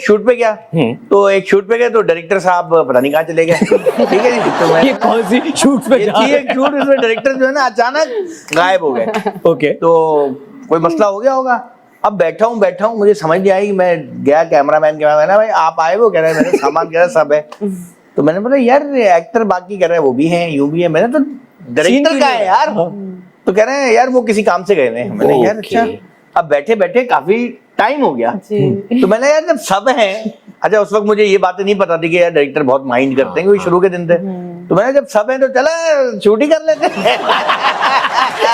Shoot पे गया तो एक शूट पे गए तो डायरेक्टर साहब पता नहीं कहाँ चले गए। ठीक है जी, तो मैं ये कौन सी शूट पे जा रहे एक शूट इसमें डायरेक्टर जो है ना अचानक गायब हो गए। हैं? ओके तो कोई मसला हो गया होगा। अब बैठा हूँ मुझे समझ नहीं आई। मैं गया कैमरामैन के पास, भाई आप आए हो? कह रहे हैं मैंने सामान कह रहा सब है। तो मैंने बोला यार एक्टर बाकी कह रहे हैं वो भी हैं यूं भी है। मैंने तो डायरेक्टर का है यार। तो कह रहे हैं यार वो किसी काम से गए हैं। मैंने यार अच्छा। अब बैठे बैठे काफी टाइम हो गया तो मैंने यार जब सब हैं, अच्छा उस वक्त मुझे ये बातें नहीं पता थी कि यार डायरेक्टर बहुत माइंड करते हैं, क्योंकि शुरू के दिन थे। तो मैंने जब सब हैं तो चला शूट ही कर लेते हैं।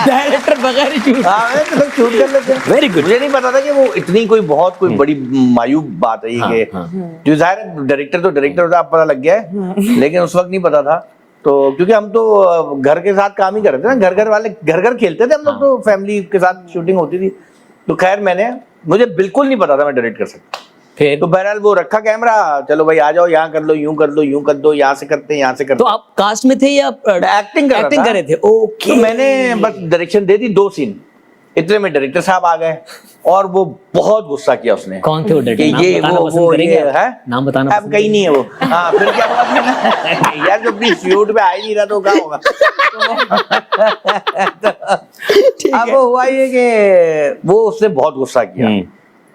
डायरेक्टर बगैर ही शूट। हाँ मैं तो शूट कर लेते हैं। Very good. मुझे नहीं पता था कि वो इतनी कोई बड़ी मायूब बात है ये कि जो जाहिर डायरेक्टर तो डायरेक्टर होता पता लग गया है, लेकिन उस वक्त नहीं पता था। तो क्योंकि हम तो घर के साथ काम ही कर रहे थे ना, घर वाले घर खेलते थे हम लोग, तो फैमिली के साथ शूटिंग होती थी। तो खैर मुझे बिल्कुल नहीं पता था मैं डायरेक्ट कर सकता। फिर तो बहरहाल वो रखा कैमरा, चलो भाई आ जाओ, यहाँ कर लो, यूं कर लो, यूं कर दो, यहाँ से करते हैं, यहाँ से करते। तो आप कास्ट में थे या एक्टिंग कर रहे थे? ओके। तो मैंने बस डायरेक्शन दे दी 2 सीन, इतने में डायरेक्टर साहब आ गए और वो बहुत गुस्सा किया उसने। कौन थे वो डायरेक्टर? ये वो ये है नाम बताना अब कहीं नहीं है वो। हाँ फिर क्या हुआ यार, जब भी शूट पे आ ही नहीं रहा तो क्या होगा। अब वो हुआ ये कि वो उसने बहुत गुस्सा किया।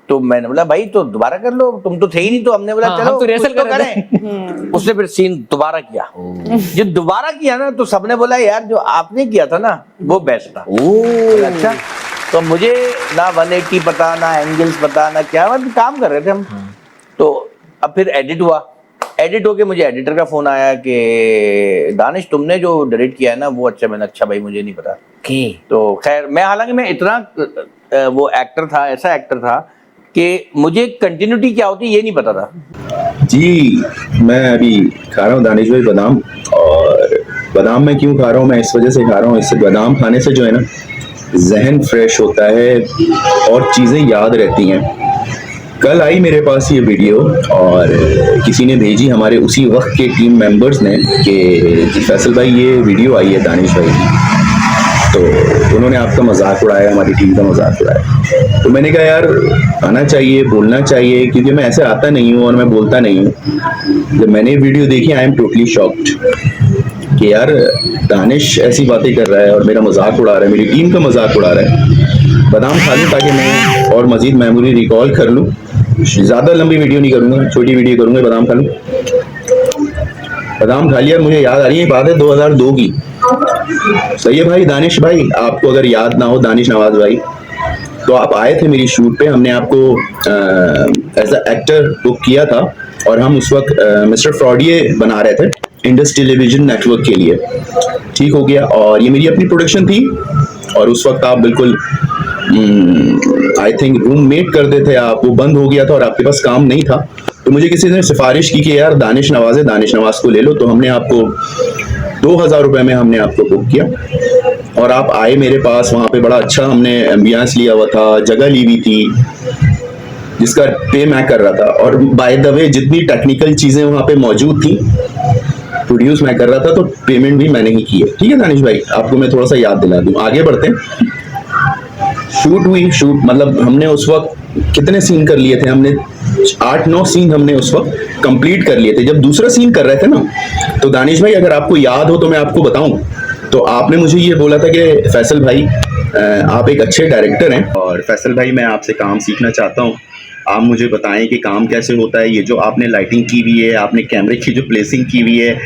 तो मैंने बोला भाई तो दोबारा कर लो, तुम तो थे ही नहीं। तो हमने बोला चलो तो रिहर्सल करें। उसने फिर सीन दोबारा किया। जब दोबारा किया ना तो सबने बोला यार जो आपने किया था ना वो बेस्ट था। अच्छा तो मुझे ना 180 पता, ना एंगल्स पता, ना क्या, मतलब काम कर रहे थे हम। तो अब फिर एडिट हुआ। एडिट होके मुझे एडिटर का फोन आया कि दानिश तुमने जो डायरेक्ट किया है ना वो अच्छा। मैंने अच्छा भाई मुझे नहीं पता। तो खैर मैं हालांकि मैं इतना वो एक्टर था, ऐसा एक्टर था कि मुझे कंटिन्यूटी क्या होती है ये नहीं पता था। जी मैं अभी खा रहा हूँ दानिश भाई बादाम। और बादाम मैं क्यों खा रहा हूँ? मैं इस वजह से खा रहा हूँ, इससे बादाम खाने से जो है ना जहन फ्रेश होता है और चीज़ें याद रहती हैं। कल आई मेरे पास ये वीडियो और किसी ने भेजी हमारे उसी वक्त के टीम मेंबर्स ने कि फैसल भाई ये वीडियो आई है दानिश भाई की, तो उन्होंने आपका मजाक उड़ाया, हमारी टीम का मजाक उड़ाया। तो मैंने कहा यार आना चाहिए, बोलना चाहिए, क्योंकि मैं ऐसे आता नहीं हूँ और मैं बोलता नहीं हूँ। जब मैंने वीडियो देखी आई एम टोटली शॉक्ड कि यार दानिश ऐसी बातें कर रहा है और मेरा मजाक उड़ा रहा है, मेरी टीम का मजाक उड़ा रहा है। बादाम खा लूँ ताकि मैं और मजीद मेमोरी रिकॉल कर लूँ। ज़्यादा लंबी वीडियो नहीं करूँगा, छोटी वीडियो करूँगा। बादाम खा लूँ। बादाम खा लिया। मुझे याद आ रही है बात है 2002 की। सही है भाई दानिश भाई, आपको अगर याद ना हो दानिश नवाज भाई, तो आप आए थे मेरी शूट पे। हमने आपको एज अ एक्टर बुक किया था और हम उस वक्त मिस्टर फ्रॉडिये बना रहे थे इंडस टेलीविजन नेटवर्क के लिए। ठीक हो गया और ये मेरी अपनी प्रोडक्शन थी और उस वक्त आप बिल्कुल आई थिंक रूममेट करते थे आप, वो बंद हो गया था और आपके पास काम नहीं था। तो मुझे किसी ने सिफारिश की कि यार दानिश नवाज है, दानिश नवाज को ले लो। तो हमने आपको 2000 रुपए में हमने आपको बुक किया और आप आए मेरे पास। वहाँ पे बड़ा अच्छा हमने एम्बियंस लिया हुआ था, जगह ली हुई थी जिसका पे मैं कर रहा था। और बाय द वे जितनी टेक्निकल चीजें वहाँ पे मौजूद थी प्रोड्यूस मैं कर रहा था, तो पेमेंट भी मैंने ही की है। ठीक है दानिश भाई, आपको मैं थोड़ा सा याद दिला दूं। आगे बढ़ते हैं। शूट हुई, शूट मतलब हमने उस वक्त कितने सीन कर लिए थे? हमने 8-9 सीन हमने उस वक्त कंप्लीट कर लिए थे। जब दूसरा सीन कर रहे थे ना, तो दानिश भाई अगर आपको याद हो तो मैं आपको बताऊं, तो आपने मुझे ये बोला था कि फैसल भाई आप एक अच्छे डायरेक्टर हैं और फैसल भाई मैं आपसे काम सीखना चाहता हूं। आप मुझे बताएं कि काम कैसे होता है। ये जो आपने लाइटिंग की हुई है, आपने कैमरे की जो प्लेसिंग की हुई है,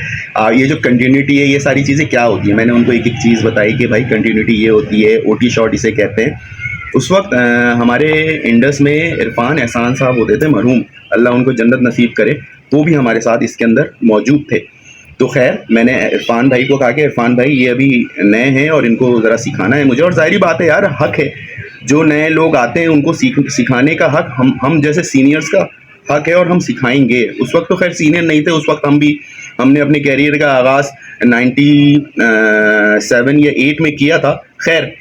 ये जो कंटिन्यूटी है, ये सारी चीज़ें क्या होती है? मैंने उनको एक एक चीज़ बताई कि भाई कंटिन्यूटी ये होती है, ओटी शॉट इसे कहते हैं। उस वक्त हमारे इंडस में इरफान एहसान साहब होते थे मरहूम, अल्लाह उनको जन्नत नसीब करे, वो भी हमारे साथ इसके अंदर मौजूद थे। तो खैर मैंने इरफान भाई को कहा कि इरफान भाई ये अभी नए हैं और इनको ज़रा सिखाना है मुझे। और ज़ाहिर बात है यार, हक है, जो नए लोग आते हैं उनको सिखाने का हक हम जैसे सीनियर्स का हक है और हम सिखाएंगे। उस वक्त तो खैर सीनियर नहीं थे, उस वक्त हमने अपने कैरियर का आगाज़ 97 या 8 में किया था। खैर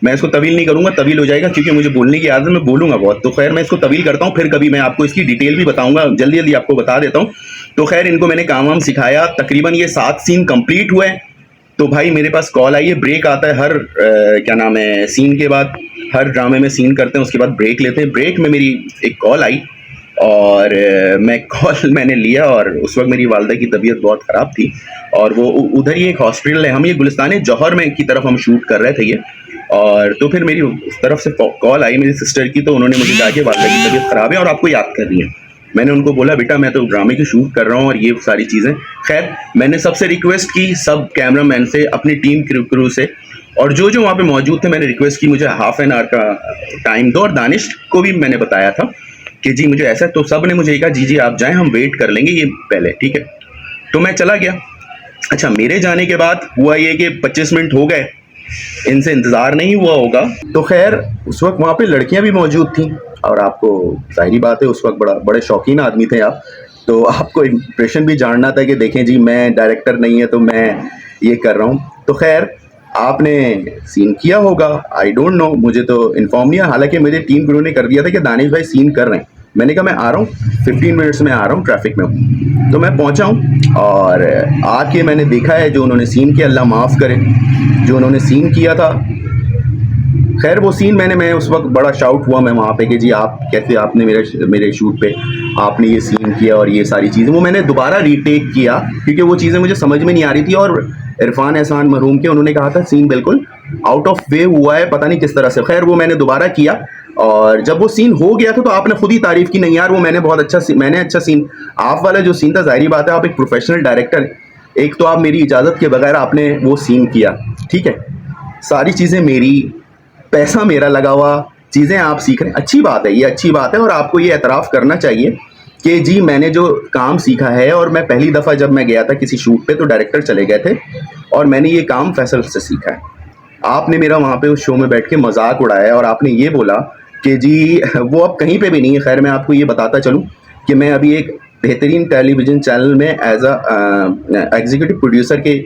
मैं इसको तवील नहीं करूंगा, तवील हो जाएगा क्योंकि मुझे बोलने की आदत, मैं बोलूंगा बहुत। तो खैर मैं इसको तवील करता हूँ, फिर कभी मैं आपको इसकी डिटेल भी बताऊंगा, जल्दी जल्दी आपको बता देता हूँ। तो खैर इनको मैंने काम वाम सिखाया, तकरीबन ये 7 सीन कंप्लीट हुए। तो भाई मेरे पास कॉल आई है, ब्रेक आता है हर क्या नाम है सीन के बाद, हर ड्रामे में सीन करते हैं उसके बाद ब्रेक लेते हैं। ब्रेक में मेरी एक कॉल आई और मैं कॉल मैंने लिया और उस वक्त मेरी वालदा की तबीयत बहुत ख़राब थी और वो उधर ही एक हॉस्पिटल है, हम ये गुलिस्तान जौहर में की तरफ हम शूट कर रहे थे ये। और तो फिर मेरी उस तरफ से कॉल आई मेरी सिस्टर की, तो उन्होंने मुझे कहा कि वालदा की तबीयत ख़राब है और आपको याद कर रही है। मैंने उनको बोला बेटा मैं तो ड्रामे की शूट कर रहा हूँ और ये सारी चीज़ें। खैर मैंने सबसे रिक्वेस्ट की, सब कैमरामैन से, अपनी टीम क्रू से, और जो वहाँ पे मौजूद थे मैंने रिक्वेस्ट की मुझे हाफ एन आवर का टाइम दो, और दानिश को भी मैंने बताया था कि जी मुझे ऐसा, तो सब ने मुझे कहा जी आप जाएं, हम वेट कर लेंगे ये पहले, ठीक है। तो मैं चला गया। अच्छा, मेरे जाने के बाद हुआ ये कि 25 मिनट हो गए, इनसे इंतज़ार नहीं हुआ होगा। तो खैर उस वक्त वहाँ पे लड़कियाँ भी मौजूद थीं, और आपको जाहिर बात है उस वक्त बड़े शौकीन आदमी थे आप, तो आपको इम्प्रेशन भी जानना था कि देखें जी मैं डायरेक्टर नहीं है तो मैं ये कर रहा हूँ। तो खैर आपने सीन किया होगा, आई डोंट नो, मुझे तो इन्फॉर्म नहीं है। हालांकि मेरे टीम क्रू ने कर दिया था कि दानिश भाई सीन कर रहे हैं। मैंने कहा मैं आ रहा हूँ, 15 मिनट्स में आ रहा हूँ, ट्रैफिक में हूँ। तो मैं पहुँचा हूँ और आके मैंने देखा है जो उन्होंने सीन किया, अल्लाह माफ़ करे, जो उन्होंने सीन किया था। खैर वो सीन मैं उस वक्त बड़ा शाउट हुआ मैं वहाँ पे कि जी आप कैसे, आपने मेरे शूट पे आपने ये सीन किया और ये सारी चीज़ें। वो मैंने दोबारा रीटेक किया क्योंकि वो चीज़ें मुझे समझ में नहीं आ रही थी, और इरफान एहसान मरहूम के उन्होंने कहा था सीन बिल्कुल आउट ऑफ वे हुआ है, पता नहीं किस तरह से। खैर वो मैंने दोबारा किया, और जब वो सीन हो गया था तो आपने खुद ही तारीफ की, नहीं यार वो मैंने अच्छा सीन, आप वाला जो सीन था, जाहिर बात है आप एक प्रोफेशनल डायरेक्टर, एक तो आप मेरी इजाज़त के बगैर आपने वो सीन किया, ठीक है, सारी चीज़ें मेरी, पैसा मेरा लगा हुआ, चीज़ें आप सीख रहे हैं, अच्छी बात है, ये अच्छी बात है, और आपको ये एतराफ़ करना चाहिए कि जी मैंने जो काम सीखा है, और मैं पहली दफ़ा जब मैं गया था किसी शूट पे तो डायरेक्टर चले गए थे और मैंने ये काम फैसल से सीखा है। आपने मेरा वहाँ पे उस शो में बैठ के मजाक उड़ाया और आपने ये बोला कि जी वो अब कहीं पे भी नहीं है। खैर मैं आपको ये बताता चलूँ कि मैं अभी एक बेहतरीन टेलीविज़न चैनल में एज एग्जीक्यूटिव प्रोड्यूसर के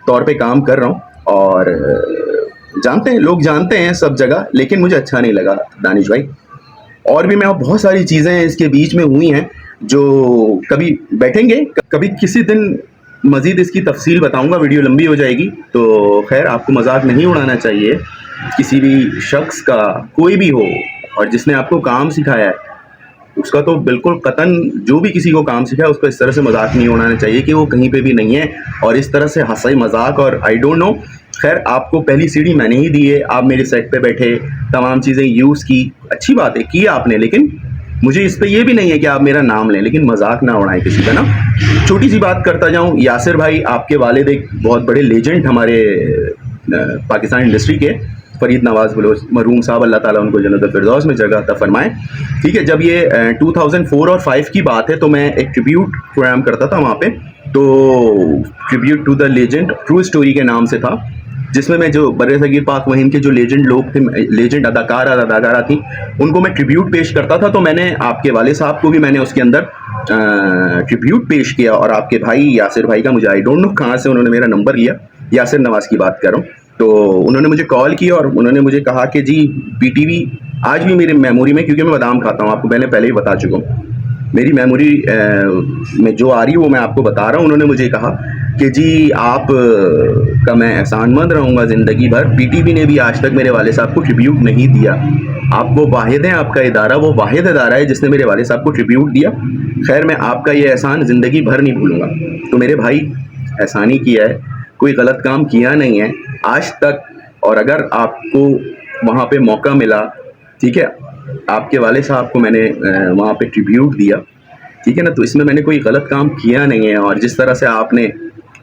तौर पे काम कर रहा हूँ, और जानते हैं लोग, जानते हैं सब जगह, लेकिन मुझे अच्छा नहीं लगा दानिश भाई। और भी मैं बहुत सारी चीज़ें इसके बीच में हुई हैं जो कभी बैठेंगे, कभी किसी दिन मज़ीद इसकी तफसील बताऊंगा, वीडियो लंबी हो जाएगी। तो खैर आपको मजाक नहीं उड़ाना चाहिए किसी भी शख्स का, कोई भी हो, और जिसने आपको काम सिखाया है उसका तो बिल्कुल कतन, जो भी किसी को काम सिखाया उसको इस तरह से मजाक नहीं उड़ाना चाहिए कि वो कहीं पे भी नहीं है, और इस तरह से हंसाई मजाक, और आई डोंट नो। खैर आपको पहली सीढ़ी मैंने ही दी है, आप मेरे सेट पे बैठे, तमाम चीज़ें यूज़ की, अच्छी बात है की आपने, लेकिन मुझे इस पे ये भी नहीं है कि आप मेरा नाम लें, लेकिन मजाक ना उड़ाएं किसी का ना। छोटी सी बात करता जाऊं, यासिर भाई आपके वालिद एक बहुत बड़े लेजेंड हमारे पाकिस्तान इंडस्ट्री के, फरीद नवाज बलोच मरहूम साहब, अल्लाह ताला उनको जन्नत फिरदौस में जगह अता फरमाए, ठीक है। जब ये 2004 और 5 की बात है तो मैं एक ट्रिब्यूट प्रोग्राम करता था वहाँ पे, तो tribute to the legend true story के नाम से था, जिसमें मैं जो बर्रे सगीर पाक वहीम के जो लेजेंड लोग थे, लेजेंड अदाकारा थी, उनको मैं ट्रिब्यूट पेश करता था। तो मैंने आपके वाले साहब को भी मैंने उसके अंदर ट्रिब्यूट पेश किया, और आपके भाई यासिर भाई का, मुझे आई डोंट नो कहाँ से उन्होंने मेरा नंबर लिया, यासिर नवाज की बात कर रहा हूँ, तो उन्होंने मुझे कॉल की और उन्होंने मुझे कहा कि जी PTV आज भी मेरी मेमोरी में, क्योंकि मैं बादाम खाता हूँ, आपको मैंने पहले ही बता चुका हूँ, मेरी मेमोरी में जो आ रही है वो मैं आपको बता रहा हूँ। उन्होंने मुझे कहा कि जी आप का मैं एहसानमंद रहूँगा ज़िंदगी भर, PTV ने भी आज तक मेरे वाले साहब को ट्रिब्यूट नहीं दिया, आप वो वाहिद हैं, आपका इदारा वो वाहिद इदारा है जिसने मेरे वाले साहब को ट्रिब्यूट दिया। खैर मैं आपका ये एहसान ज़िंदगी भर नहीं भूलूँगा। तो मेरे भाई एहसानी किया है, कोई गलत काम किया नहीं है आज तक, और अगर आपको वहाँ पे मौका मिला, ठीक है, आपके वाले साहब को मैंने वहाँ पे ट्रिब्यूट दिया, ठीक है ना, तो इसमें मैंने कोई गलत काम किया नहीं है। और जिस तरह से आपने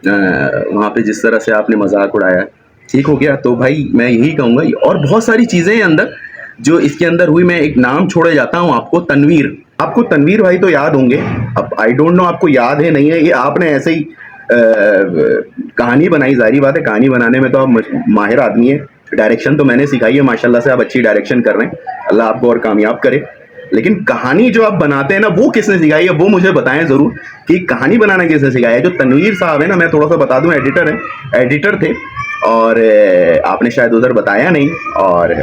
वहाँ पे जिस तरह से आपने मजाक उड़ाया, ठीक हो गया। तो भाई मैं यही कहूँगा, और बहुत सारी चीज़ें हैं अंदर जो इसके अंदर हुई, मैं एक नाम छोड़े जाता हूँ आपको, तनवीर, आपको तनवीर भाई तो याद होंगे, अब आई डोंट नो आपको याद है नहीं है, ये आपने ऐसे ही कहानी बनाई, जाहिर बात है कहानी बनाने में तो आप माहिर आदमी है, डायरेक्शन तो मैंने सिखाई है, माशाल्लाह से आप अच्छी डायरेक्शन कर रहे हैं, अल्लाह आपको और कामयाब करे, लेकिन कहानी जो आप बनाते हैं ना वो किसने सिखाई है वो मुझे बताएं ज़रूर कि कहानी बनाना किसने सिखाया है। जो तनवीर साहब है ना, मैं थोड़ा सा बता दूं, एडिटर थे, और आपने शायद उधर बताया नहीं, और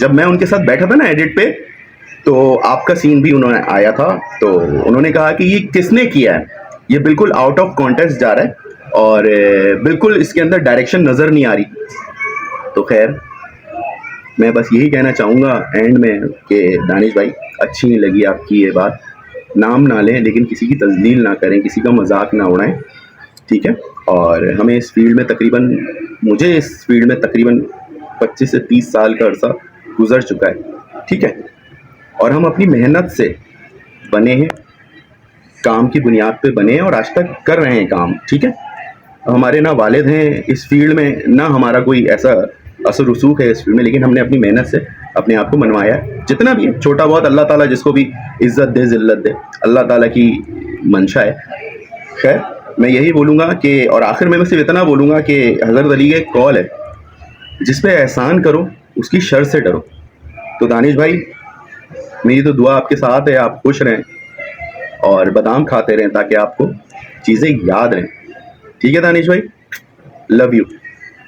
जब मैं उनके साथ बैठा था ना एडिट पे, तो आपका सीन भी उन्होंने आया था, तो उन्होंने कहा कि ये किसने किया है, ये बिल्कुल आउट ऑफ कॉन्टेक्स्ट जा रहा है, और बिल्कुल इसके अंदर डायरेक्शन नज़र नहीं आ रही। तो खैर मैं बस यही कहना चाहूँगा एंड में कि दानिश भाई अच्छी नहीं लगी आपकी ये बात, नाम ना लें, लेकिन किसी की तजलील ना करें, किसी का मजाक ना उड़ाएं, ठीक है। और हमें इस फील्ड में मुझे इस फील्ड में तकरीबन 25 से 30 साल का अरसा गुजर चुका है, ठीक है। और हम अपनी मेहनत से बने हैं, काम की बुनियाद पे बने हैं और आज तक कर रहे हैं काम, ठीक है। हमारे ना वालिद हैं इस फील्ड में, ना हमारा कोई ऐसा असर रसूख है इस फील्ड में, लेकिन हमने अपनी मेहनत से अपने आप को मनवाया है। जितना भी है छोटा बहुत, अल्लाह ताला जिसको भी इज्जत दे जिल्लत दे, अल्लाह ताला की मंशा है। खैर मैं यही बोलूँगा कि, और आखिर में मैं सिर्फ इतना बोलूँगा कि हज़रत अली का एक कौल है, जिस पे एहसान करो उसकी शर से डरो। तो दानिश भाई मेरी तो दुआ आपके साथ है, आप खुश रहें और बादाम खाते रहें ताकि आपको चीज़ें याद रहें, ठीक है दानिश भाई, लव यू।